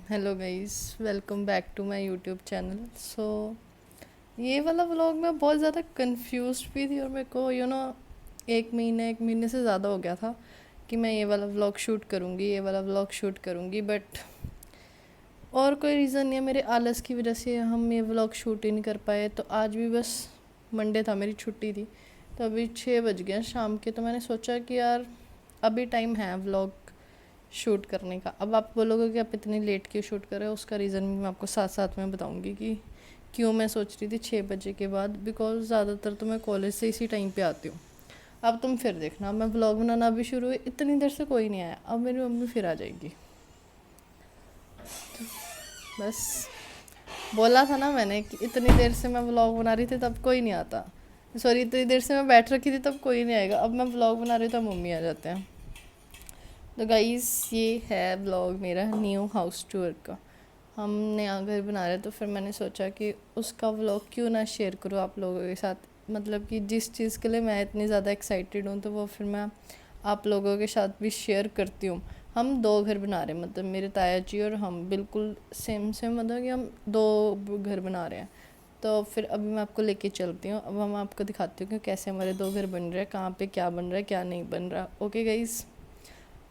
Hello guys, welcome back to my YouTube channel. ये वाला vlog मैं बहुत ज़्यादा कंफ्यूज भी थी और मेरे को एक महीने से ज़्यादा हो गया था कि मैं ये वाला व्लॉग शूट करूँगी, ये वाला व्लॉग शूट करूँगी, बट और कोई रीज़न नहीं है, मेरे आलस की वजह से हम ये व्लॉग शूट ही नहीं कर पाए। तो आज भी बस मंडे था, मेरी छुट्टी थी, तो अभी 6 बज गए शाम के। तो मैंने सोचा कि यार अभी टाइम है व्लॉग शूट करने का। अब आप बोलोगे कि आप इतनी लेट क्यों शूट कर रहे हो, उसका रीज़न भी मैं आपको साथ साथ में बताऊंगी कि क्यों मैं सोच रही थी 6 बजे के बाद। बिकॉज ज़्यादातर तो मैं कॉलेज से इसी टाइम पे आती हूँ। अब तुम फिर देखना, मैं व्लॉग बनाना अभी शुरू हुई, इतनी देर से कोई नहीं आया, अब मेरी मम्मी फिर आ जाएगी। बस बोला था ना मैंने कि इतनी देर से मैं व्लॉग बना रही थी तब कोई नहीं आता। सॉरी, इतनी देर से मैं बैठ रखी थी तब कोई नहीं आएगा, अब मैं व्लॉग बना रही हूँ तब मम्मी आ जाते हैं। तो गाइस, ये है व्लॉग मेरा न्यू हाउस टूर का। हम नया घर बना रहे, तो फिर मैंने सोचा कि उसका व्लॉग क्यों ना शेयर करूँ आप लोगों के साथ। मतलब कि जिस चीज़ के लिए मैं इतनी ज़्यादा एक्साइटेड हूँ, तो वो फिर मैं आप लोगों के साथ भी शेयर करती हूँ। हम 2 घर बना रहे हैं, मतलब मेरे ताया जी और हम बिल्कुल सेम सेम, मतलब कि हम 2 घर बना रहे हैं। तो फिर अभी मैं आपको लेके चलती हूँ, अब हम आपको दिखाती हूँ कि कैसे हमारे 2 घर बन रहे हैं, कहाँ पे क्या बन रहा है, क्या नहीं बन रहा। ओके गाइज़,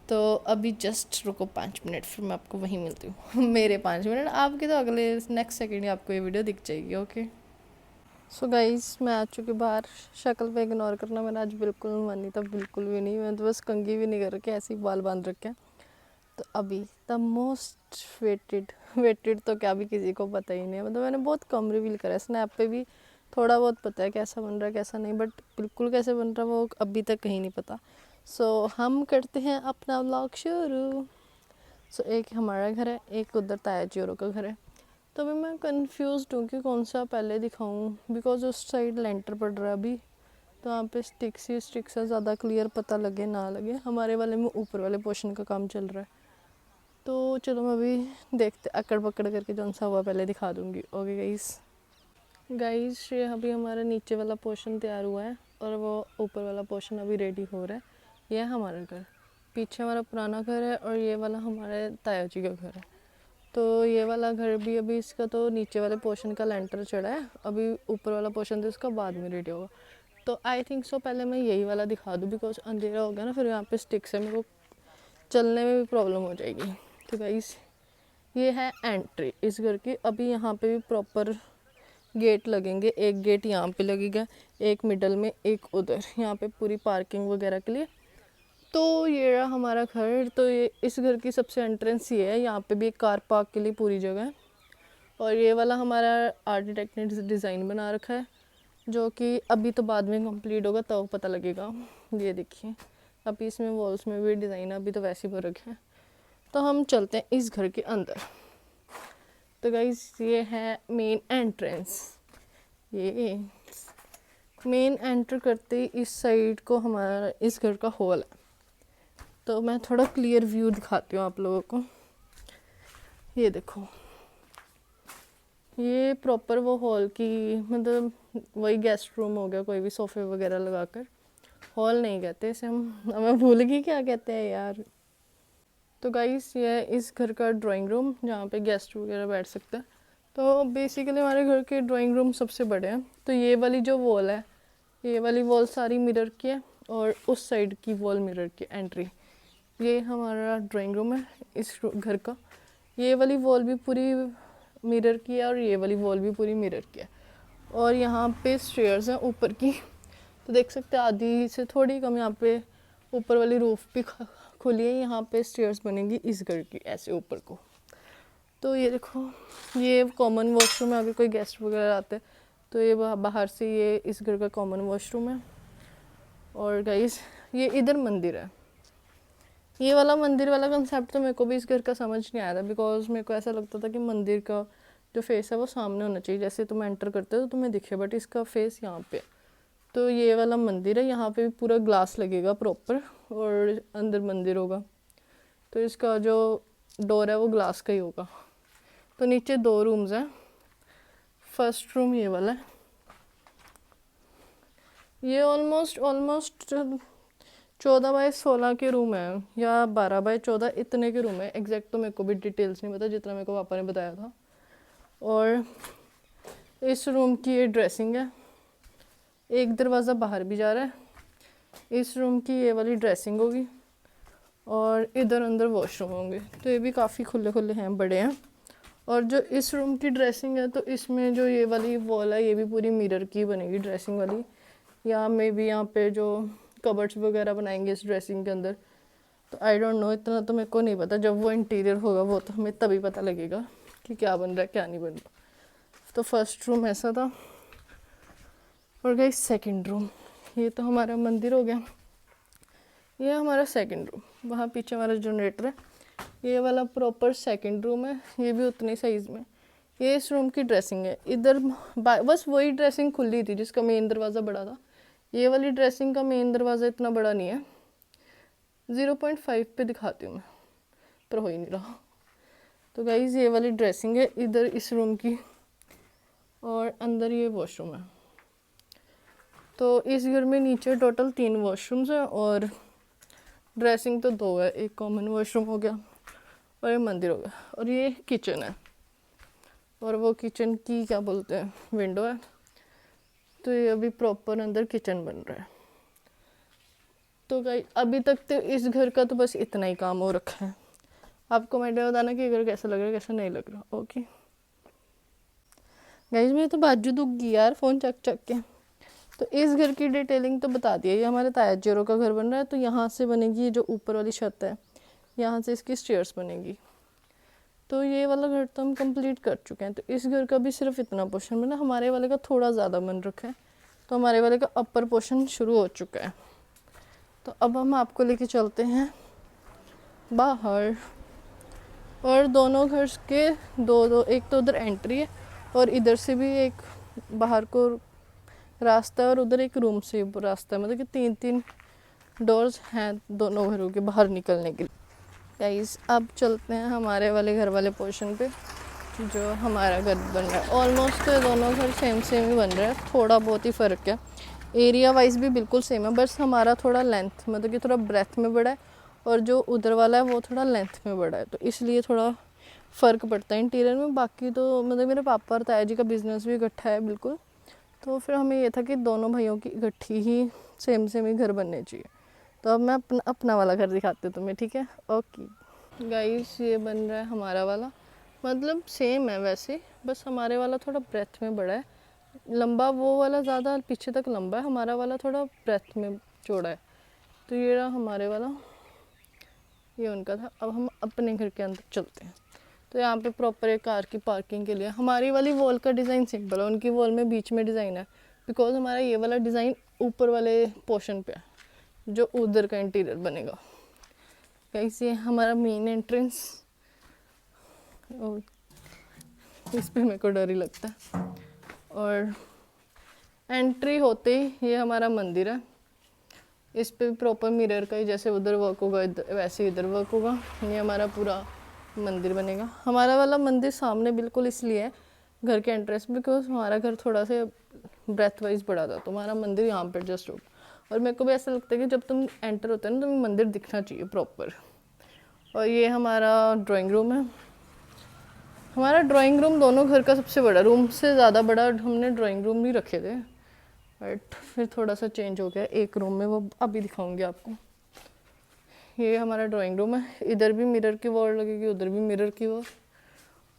तो अभी जस्ट रुको 5 मिनट, फिर मैं आपको वहीं मिलती हूँ। मेरे 5 मिनट, आपके तो अगले नेक्स्ट सेकंड ही आपको ये वीडियो दिख जाएगी। ओके। सो गाइस, मैं आ चुकी बाहर। शक्ल पे इग्नोर करना, मेरा आज बिल्कुल मन नहीं था, बिल्कुल भी नहीं। मैं तो बस कंघी भी नहीं कर रखी, ऐसे ही बाल बांध रखे हैं। तो अभी द मोस्ट वेटेड वेटेड तो क्या भी किसी को पता ही नहीं है, मतलब मैंने बहुत कम रिवील करा है। स्नैप पे भी थोड़ा बहुत पता है कैसा बन रहा है कैसा नहीं, बट बिल्कुल कैसे बन रहा है वो अभी तक कहीं नहीं पता। हम करते हैं अपना व्लॉग शुरू। एक हमारा घर है, एक उधर ताया जी औरों का घर है। तो अभी मैं कंफ्यूज हूँ कि कौन सा पहले दिखाऊँ, बिकॉज उस साइड लेंटर पड़ रहा है अभी, तो वहाँ पे स्टिक से ज़्यादा क्लियर पता लगे ना लगे। हमारे वाले में ऊपर वाले पोर्शन का काम चल रहा है, तो चलो मैं अभी देखते अकड़ पकड़ करके जौन सा हुआ पहले दिखा दूँगी। Okay guys. गाइस, ये अभी हमारा नीचे वाला पोर्शन तैयार हुआ है और वो ऊपर वाला पोर्शन अभी रेडी हो रहा है। यह है हमारा घर, पीछे हमारा पुराना घर है और ये वाला हमारे ताया जी का घर है। तो ये वाला घर भी अभी इसका तो नीचे वाले पोर्शन का लेंटर चढ़ा है, अभी ऊपर वाला पोर्शन तो इसका बाद में रेडी होगा। तो आई थिंक सो पहले मैं यही वाला दिखा दूँ, बिकॉज अंधेरा हो गया ना, फिर यहाँ पे स्टिक से मेरे को चलने में भी प्रॉब्लम हो जाएगी। तो गाइस, ये है एंट्री इस घर की। अभी यहाँ पे भी प्रॉपर गेट लगेंगे, एक गेट यहाँ पे लगेगा, एक मिडल में, एक उधर, यहाँ पे पूरी पार्किंग वगैरह के लिए। तो ये रहा हमारा घर। तो ये इस घर की सबसे एंट्रेंस ये है, यहाँ पे भी एक कार पार्क के लिए पूरी जगह है। और ये वाला हमारा आर्किटेक्ट ने डिज़ाइन बना रखा है, जो कि अभी तो बाद में कंप्लीट होगा तब पता लगेगा। ये देखिए, अभी इसमें वॉल्स में भी डिज़ाइन, अभी तो वैसे ही भर रखे हैं। तो हम चलते हैं इस घर के अंदर। तो गाइस, ये है मेन एंट्रेंस। ये मेन एंटर करते ही इस साइड को हमारा इस घर का हॉल है। तो मैं थोड़ा क्लियर व्यू दिखाती हूँ आप लोगों को। ये देखो, ये प्रॉपर वो हॉल की, मतलब वही गेस्ट रूम हो गया, कोई भी सोफे वगैरह लगाकर। हॉल नहीं कहते इसे हम, मैं भूल गई क्या कहते हैं यार। तो गाइस, ये है इस घर का ड्राइंग रूम, जहाँ पे गेस्ट वगैरह बैठ सकते हैं। तो बेसिकली हमारे घर के ड्राइंग रूम सबसे बड़े हैं। तो ये वाली जो वॉल है, ये वाली वॉल सारी मिरर की है, और उस साइड की वॉल मिरर की एंट्री। ये हमारा ड्राइंग रूम है इस घर का। ये वाली वॉल भी पूरी मिरर की है और ये वाली वॉल भी पूरी मिरर की है। और यहाँ पे स्टेयर्स हैं ऊपर की, तो देख सकते हैं आधी से थोड़ी कम यहाँ पे ऊपर वाली रूफ भी खुली है। यहाँ पे स्टेयर्स बनेंगी इस घर की ऐसे ऊपर को। तो ये देखो, ये कॉमन वॉशरूम है, अगर कोई गेस्ट वगैरह आते हैं तो ये बाहर से ये इस घर का कॉमन वॉशरूम है। और गाइस, ये इधर मंदिर है। ये वाला मंदिर वाला कंसेप्ट तो मेरे को भी इस घर का समझ नहीं आया था, बिकॉज मेरे को ऐसा लगता था कि मंदिर का जो फेस है वो सामने होना चाहिए, जैसे तुम एंटर करते हो तो तुम्हें दिखे, बट इसका फेस यहाँ पे। तो ये वाला मंदिर है, यहाँ पे भी पूरा ग्लास लगेगा प्रॉपर, और अंदर मंदिर होगा। तो इसका जो डोर है वो ग्लास का ही होगा। तो नीचे 2 रूम्स हैं। फर्स्ट रूम ये वाला है। ये ऑलमोस्ट 14 बाय 16 के रूम है या 12 बाय 14, इतने के रूम है। एग्जैक्ट तो मेरे को भी डिटेल्स नहीं पता, जितना मेरे को पापा ने बताया था। और इस रूम की ये ड्रेसिंग है, एक दरवाज़ा बाहर भी जा रहा है। इस रूम की ये वाली ड्रेसिंग होगी और इधर अंदर वॉशरूम होंगे। तो ये भी काफ़ी खुले खुले हैं, बड़े हैं। और जो इस रूम की ड्रेसिंग है, तो इसमें जो ये वाली वॉल है ये भी पूरी मिरर की बनेगी, ड्रेसिंग वाली। या मे बी यहाँ पे जो कबर्ड्स वगैरह बनाएंगे इस ड्रेसिंग के अंदर, तो आई डोंट नो, इतना तो मेरे को नहीं पता। जब वो इंटीरियर होगा वो तो हमें तभी पता लगेगा कि क्या बन रहा है क्या नहीं बन रहा। तो फर्स्ट रूम ऐसा था। और गई सेकंड रूम, ये तो हमारा मंदिर हो गया। ये हमारा सेकंड रूम, वहाँ पीछे हमारा जनरेटर है। ये वाला प्रॉपर सेकंड रूम है, ये भी उतनी साइज़ में। ये इस रूम की ड्रेसिंग है। इधर बस वही ड्रेसिंग खुली थी जिसका मेन दरवाज़ा बड़ा था। ये वाली ड्रेसिंग का मेन दरवाज़ा इतना बड़ा नहीं है, 0.5 पे दिखाती हूँ मैं, पर हो ही नहीं रहा। तो गाइज ये वाली ड्रेसिंग है इधर इस रूम की, और अंदर ये वॉशरूम है। तो इस घर में नीचे टोटल 3 वॉशरूम्स हैं और ड्रेसिंग तो 2 है। एक कॉमन वॉशरूम हो गया और ये मंदिर हो गया। और ये किचन है, और वो किचन की क्या बोलते हैं, विंडो है। तो ये अभी प्रॉपर अंदर किचन बन रहा है। तो गाइस अभी तक तो इस घर का तो बस इतना ही काम हो रखा है। आप कमेंट में बताना कि घर कैसा लग रहा है कैसा नहीं लग रहा। ओके गाइस, मेरी तो बाजू दुख गई यार फ़ोन चक चक के। तो इस घर की डिटेलिंग तो बता दिया। ये हमारे ताया जीरो का घर बन रहा है। तो यहाँ से बनेगी ये जो ऊपर वाली छत है, यहाँ से इसकी स्टेयर्स बनेगी। तो ये वाला घर तो हम कंप्लीट कर चुके हैं। तो इस घर का भी सिर्फ इतना पोर्शन बना, हमारे वाले का थोड़ा ज़्यादा बन रखा है। तो हमारे वाले का अपर पोर्शन शुरू हो चुका है। तो अब हम आपको लेके चलते हैं बाहर। और दोनों घर के दो एक तो उधर एंट्री है और इधर से भी एक बाहर को रास्ता है और उधर एक रूम से रास्ता है। मतलब कि 3 डोर्स हैं दोनों घरों के बाहर निकलने के लिए। गाइस अब चलते हैं हमारे वाले घर वाले पोर्शन पे, जो हमारा घर बन रहा है। ऑलमोस्ट तो दोनों घर सेम ही बन रहा है, थोड़ा बहुत ही फ़र्क है। एरिया वाइज भी बिल्कुल सेम है, बस हमारा थोड़ा लेंथ मतलब कि थोड़ा ब्रेथ में बड़ा है और जो उधर वाला है वो थोड़ा लेंथ में बड़ा है। तो इसलिए थोड़ा फ़र्क पड़ता है इंटीरियर में। बाकी तो मतलब मेरे पापा और ताया जी का बिज़नेस भी इकट्ठा है बिल्कुल। तो फिर हमें ये था कि दोनों भाइयों की इकट्ठी ही सेम ही घर बनने चाहिए। तो अब मैं अपना वाला घर दिखाती हूँ तुम्हें, ठीक है? ओके गाइस, ये बन रहा है हमारा वाला। मतलब सेम है वैसे, बस हमारे वाला थोड़ा ब्रेथ में बड़ा है। लंबा वो वाला ज़्यादा पीछे तक लंबा है, हमारा वाला थोड़ा ब्रेथ में चौड़ा है। तो ये रहा हमारे वाला, ये उनका था। अब हम अपने घर के अंदर चलते हैं। तो यहाँ पे प्रॉपर एक कार की पार्किंग के लिए हमारी वाली वॉल का डिज़ाइन सिंपल है, उनकी वॉल में बीच में डिज़ाइन है। बिकॉज हमारा ये वाला डिज़ाइन ऊपर वाले पोर्शन पे है जो उधर का इंटीरियर बनेगा। कैसे हमारा मेन एंट्रेंस, और इस पे मेरे को डर ही लगता है। और एंट्री होते ही ये हमारा मंदिर है। इस पे प्रॉपर मिरर का ही जैसे उधर वर्क होगा वैसे इधर वर्क होगा। ये हमारा पूरा मंदिर बनेगा। हमारा वाला मंदिर सामने बिल्कुल इसलिए है घर के एंट्रेंस, बिकॉज हमारा घर थोड़ा से ब्रेथ वाइज बड़ा था, तो हमारा मंदिर यहाँ पर जस्ट होगा। और मेरे को भी ऐसा लगता है कि जब तुम एंटर होते हैं ना, तुम्हें मंदिर दिखना चाहिए प्रॉपर। और ये हमारा ड्राइंग रूम है। हमारा ड्राइंग रूम दोनों घर का सबसे बड़ा, रूम से ज़्यादा बड़ा हमने ड्राइंग रूम भी रखे थे, बट फिर थोड़ा सा चेंज हो गया एक रूम में, वो अभी दिखाऊंगी आपको। ये हमारा ड्राइंग रूम है। इधर भी मिरर की वॉल लगेगी, उधर भी मिरर की वॉल।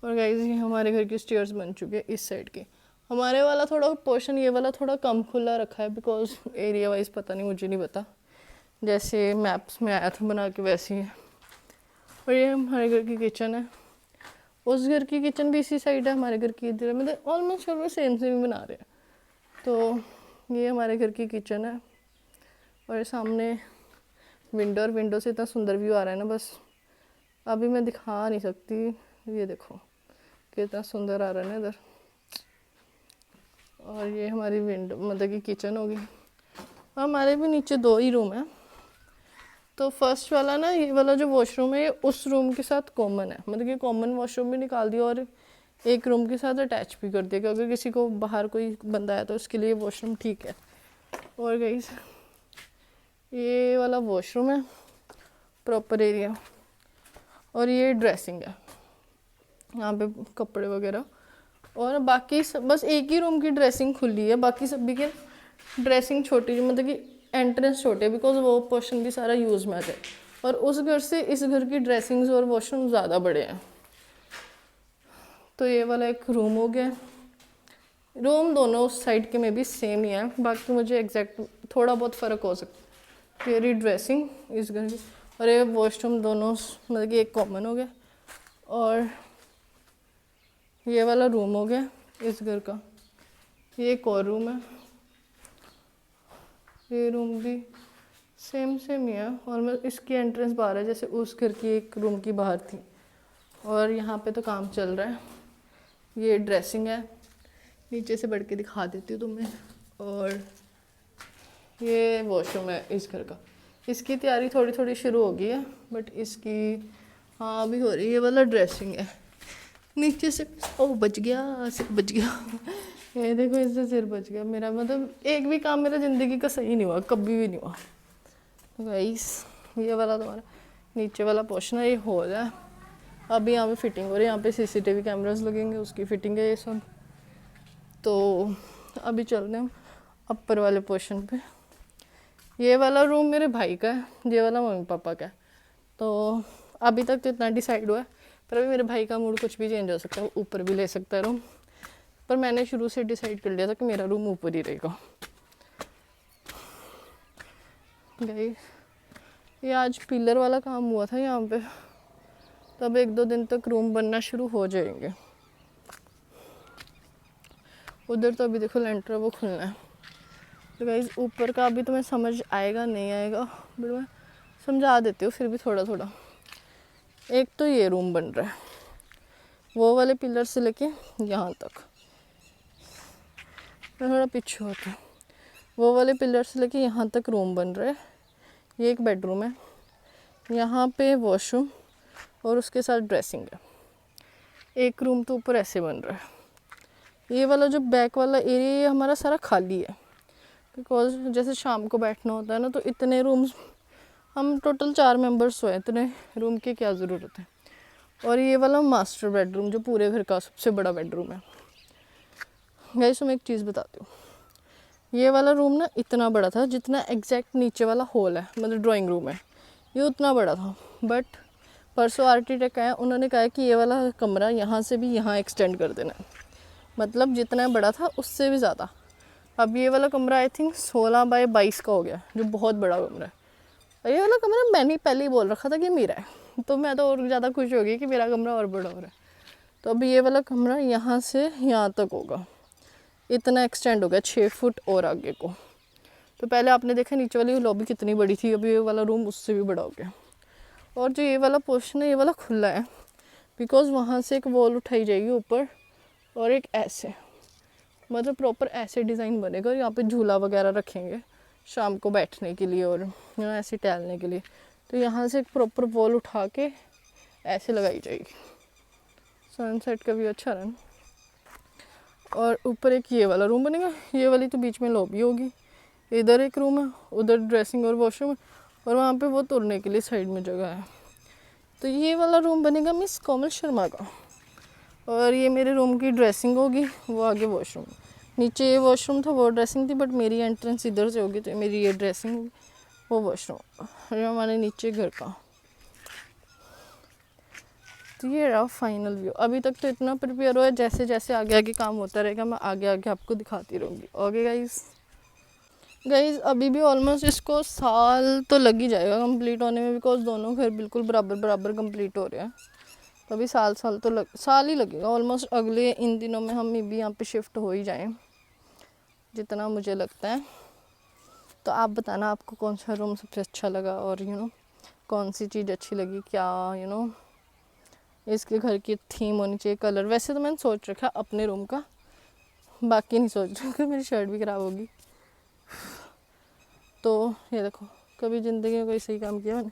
और गाइस ये हमारे घर की स्टेयर्स बन चुके हैं इस साइड की। हमारे वाला थोड़ा पोर्शन ये वाला थोड़ा कम खुला रखा है, बिकॉज एरिया वाइज पता नहीं, मुझे नहीं पता, जैसे मैप्स में आया था बना के वैसे ही है। और ये हमारे घर की किचन है। उस घर की किचन भी इसी साइड है, हमारे घर की इधर, मतलब ऑलमोस्ट हम सेम बना रहे हैं। तो ये हमारे घर की किचन है। और सामने विंडो, और विंडो से इतना सुंदर व्यू आ रहा है ना, बस अभी मैं दिखा नहीं सकती। ये देखो कितना सुंदर आ रहा है ना इधर। और ये हमारी विंडो मतलब कि किचन होगी। हमारे भी नीचे 2 ही रूम है। तो फर्स्ट वाला ना, ये वाला जो वॉशरूम है ये उस रूम के साथ कॉमन है, मतलब कि कॉमन वॉशरूम भी निकाल दिया और एक रूम के साथ अटैच भी कर दिया कि अगर किसी को बाहर कोई बंदा है तो उसके लिए वॉशरूम ठीक है। और गाइस ये वाला वॉशरूम है, प्रॉपर एरिया, और ये ड्रेसिंग है, यहाँ पे कपड़े वगैरह। और बाकी सब बस एक ही रूम की ड्रेसिंग खुली है, बाकी सभी के ड्रेसिंग छोटी, मतलब कि एंट्रेंस छोटे है, बिकॉज वो पोर्शन भी सारा यूज़ में आ जाए। और उस घर से इस घर की ड्रेसिंग्स और वॉशरूम ज़्यादा बड़े हैं। तो ये वाला एक रूम हो गया। रूम दोनों साइड के में भी सेम ही है, बाकी मुझे एग्जैक्ट थोड़ा बहुत फ़र्क हो सकता है। ये ड्रेसिंग इस घर की, और ये वॉशरूम दोनों मतलब कि एक कॉमन हो गया। और ये वाला रूम हो गया इस घर का। ये एक और रूम है, ये रूम भी सेम सेम ही है, और मैं इसकी एंट्रेंस बाहर है, जैसे उस घर की एक रूम की बाहर थी। और यहाँ पे तो काम चल रहा है। ये ड्रेसिंग है, नीचे से बढ़ के दिखा देती हूँ तुम्हें। और ये वॉशरूम है इस घर का। इसकी तैयारी थोड़ी थोड़ी शुरू हो गई है, बट इसकी हाँ अभी हो रही है। ये वाला ड्रेसिंग है, नीचे से ओ बच गया, सिर बच गया। ये देखो, इससे सिर बच गया मेरा, मतलब एक भी काम मेरा ज़िंदगी का सही नहीं हुआ, कभी भी नहीं हुआ। गाइस ये वाला तुम्हारा नीचे वाला पोर्शन है, ये हॉल है। अभी यहाँ पे फिटिंग हो रही है, यहाँ पे सीसीटीवी कैमरास लगेंगे, उसकी फिटिंग है ये सब। तो अभी चल रहे हैं अपर वाले पोर्शन पे। ये वाला रूम मेरे भाई का है, ये वाला मम्मी पापा का है। तो अभी तक तो इतना डिसाइड हुआ है, पर अभी मेरे भाई का मूड कुछ भी चेंज हो सकता है, वो ऊपर भी ले सकता है रूम। पर मैंने शुरू से डिसाइड कर लिया था कि मेरा रूम ऊपर ही रहेगा। गाइस ये आज पिलर वाला काम हुआ था यहाँ पे, तब 1-2 दिन तक रूम बनना शुरू हो जाएंगे। उधर तो अभी देखो लेंटर वो खुलना है। तो गाइस ऊपर का अभी तुम्हें समझ आएगा नहीं आएगा, बट मैं समझा देती हूँ फिर भी थोड़ा थोड़ा। एक तो ये रूम बन रहा है, वो वाले पिलर से लेके यहाँ तक। मैं थोड़ा पीछे होता हूँ। वो वाले पिलर से लेके यहाँ तक रूम बन रहा है। ये एक बेडरूम है, यहाँ पे वॉशरूम और उसके साथ ड्रेसिंग है। एक रूम तो ऊपर ऐसे बन रहा है। ये वाला जो बैक वाला एरिया ये हमारा सारा खाली है, बिकॉज जैसे शाम को बैठना होता है ना, तो इतने रूम्स, हम टोटल 4 मेंबर्स हुए, इतने रूम की क्या ज़रूरत है। और ये वाला मास्टर बेडरूम जो पूरे घर का सबसे बड़ा बेडरूम है। गाइस मैं एक चीज़ बताती हूँ, ये वाला रूम ना इतना बड़ा था जितना एग्जैक्ट नीचे वाला हॉल है, मतलब ड्राइंग रूम है, ये उतना बड़ा था। बट परसों आर्किटेक्ट आया, उन्होंने कहा कि ये वाला कमरा यहाँ से भी यहाँ एक्सटेंड कर देना है, मतलब जितना बड़ा था उससे भी ज़्यादा। अब ये वाला कमरा आई थिंक 16x22 का हो गया, जो बहुत बड़ा कमरा है। और ये वाला कमरा मैंने पहले ही बोल रखा था कि मेरा है, तो मैं तो और ज़्यादा खुश हो गई कि मेरा कमरा और बड़ा हो रहा है। तो अभी ये वाला कमरा यहाँ से यहाँ तक होगा, इतना एक्सटेंड हो गया 6 फुट और आगे को। तो पहले आपने देखा नीचे वाली लॉबी कितनी बड़ी थी, अभी ये वाला रूम उससे भी बड़ा हो गया। और जो ये वाला पोर्शन है ये वाला खुला है, बिकॉज वहाँ से एक वॉल उठाई जाएगी ऊपर, और एक ऐसे, मतलब प्रॉपर ऐसे डिज़ाइन बनेगा। और यहाँ पे झूला वगैरह रखेंगे शाम को बैठने के लिए और ऐसे टहलने के लिए। तो यहाँ से एक प्रॉपर वॉल उठा के ऐसे लगाई जाएगी, सनसेट का भी अच्छा रहा। और ऊपर एक ये वाला रूम बनेगा, ये वाली तो बीच में लॉबी होगी। इधर एक रूम है, उधर ड्रेसिंग और वॉशरूम है, और वहाँ पे वो तुरने के लिए साइड में जगह है। तो ये वाला रूम बनेगा मिस कोमल शर्मा का। और ये मेरे रूम की ड्रेसिंग होगी, वो आगे वॉशरूम। नीचे ये वॉशरूम था, वो ड्रेसिंग थी, बट मेरी एंट्रेंस इधर से होगी, तो मेरी ये ड्रेसिंग होगी, वो वॉशरूम। और हमारे नीचे घर का। तो ये रहा फाइनल व्यू। अभी तक तो इतना प्रिपेयर हुआ है, जैसे जैसे आगे आगे काम होता रहेगा मैं आगे आगे आपको दिखाती रहूँगी। ओके गाइज अभी भी ऑलमोस्ट इसको साल तो लग ही जाएगा कंप्लीट होने में, बिकॉज दोनों घर बिल्कुल बराबर बराबर कंप्लीट हो रहे हैं। तो अभी साल ही लगेगा ऑलमोस्ट। अगले इन दिनों में हम भी यहाँ पे शिफ्ट हो ही जाएं, जितना मुझे लगता है। तो आप बताना आपको कौन सा रूम सबसे अच्छा लगा, और कौन सी चीज़ अच्छी लगी, क्या इसके घर की थीम होनी चाहिए, कलर। वैसे तो मैंने सोच रखा अपने रूम का, बाकी नहीं सोच रहा, मेरी शर्ट भी ख़राब होगी। तो ये देखो, कभी ज़िंदगी में कोई सही काम किया मैंने।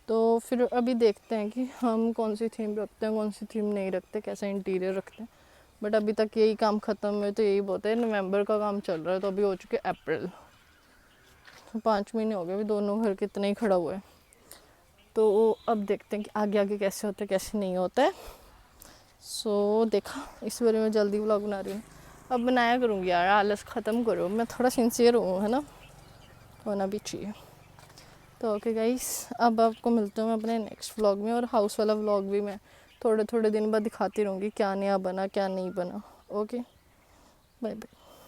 तो फिर अभी देखते हैं कि हम कौन सी थीम रखते हैं, कौन सी थीम नहीं रखते, कैसा इंटीरियर रखते हैं। बट अभी तक यही काम ख़त्म हुए तो यही बहुत है। नवंबर का काम चल रहा है, तो अभी हो चुके अप्रैल। 5 महीने हो गए अभी दोनों घर कितने ही खड़ा हुआ है। तो अब देखते हैं कि आगे आगे कैसे होता है कैसे नहीं होता है। सो देखा, इस बारे में जल्दी व्लॉग बना रही हूँ। अब बनाया करूँगी यार, आलस ख़त्म करो, मैं थोड़ा सिंसियर हूँ, है ना, होना भी चाहिए। तो ओके गाइस, अब आपको मिलता हूँ अपने नेक्स्ट व्लॉग में। और हाउस वाला व्लॉग भी मैं थोड़े थोड़े दिन बाद दिखाती रहूँगी क्या नया बना क्या नहीं बना। Okay, bye bye.